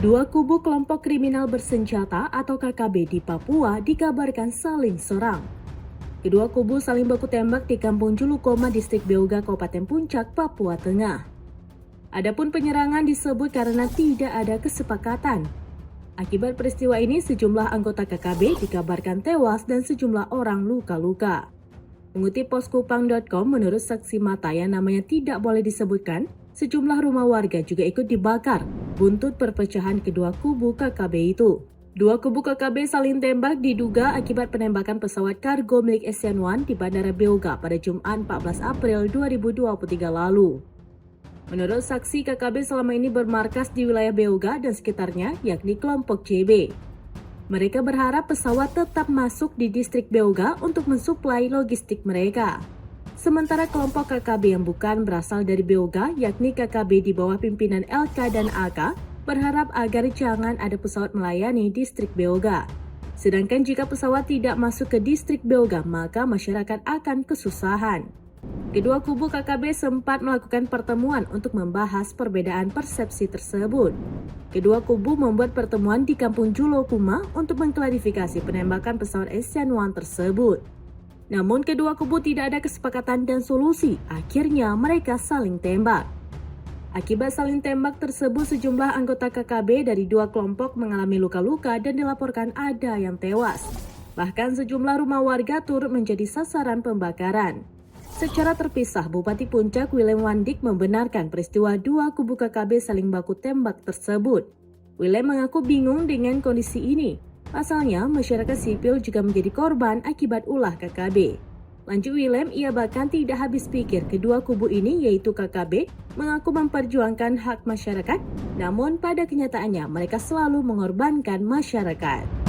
Dua kubu kelompok kriminal bersenjata atau KKB di Papua dikabarkan saling serang. Kedua kubu saling baku tembak di Kampung Julukoma, Distrik Beoga, Kabupaten Puncak, Papua Tengah. Adapun penyerangan disebut karena tidak ada kesepakatan. Akibat peristiwa ini, sejumlah anggota KKB dikabarkan tewas dan sejumlah orang luka-luka. Mengutip poskupang.com, menurut saksi mata yang namanya tidak boleh disebutkan, sejumlah rumah warga juga ikut dibakar, buntut perpecahan kedua kubu KKB itu. Dua kubu KKB saling tembak diduga akibat penembakan pesawat kargo milik Asian One di Bandara Beoga pada Jumat 14 April 2023 lalu. Menurut saksi, KKB selama ini bermarkas di wilayah Beoga dan sekitarnya, yakni kelompok JB. Mereka berharap pesawat tetap masuk di distrik Beoga untuk mensuplai logistik mereka. Sementara kelompok KKB yang bukan berasal dari Beoga, yakni KKB di bawah pimpinan LK dan AK, berharap agar jangan ada pesawat melayani distrik Beoga. Sedangkan jika pesawat tidak masuk ke distrik Beoga, maka masyarakat akan kesusahan. Kedua kubu KKB sempat melakukan pertemuan untuk membahas perbedaan persepsi tersebut. Kedua kubu membuat pertemuan di Kampung Julukoma untuk mengklarifikasi penembakan pesawat Asian One tersebut. Namun kedua kubu tidak ada kesepakatan dan solusi, akhirnya mereka saling tembak. Akibat saling tembak tersebut, sejumlah anggota KKB dari dua kelompok mengalami luka-luka dan dilaporkan ada yang tewas. Bahkan sejumlah rumah warga turut menjadi sasaran pembakaran. Secara terpisah, Bupati Puncak Willem Wandik membenarkan peristiwa dua kubu KKB saling baku tembak tersebut. Willem mengaku bingung dengan kondisi ini. Pasalnya, masyarakat sipil juga menjadi korban akibat ulah KKB. Lanjut Willem, ia bahkan tidak habis pikir kedua kubu ini yaitu KKB mengaku memperjuangkan hak masyarakat, namun pada kenyataannya mereka selalu mengorbankan masyarakat.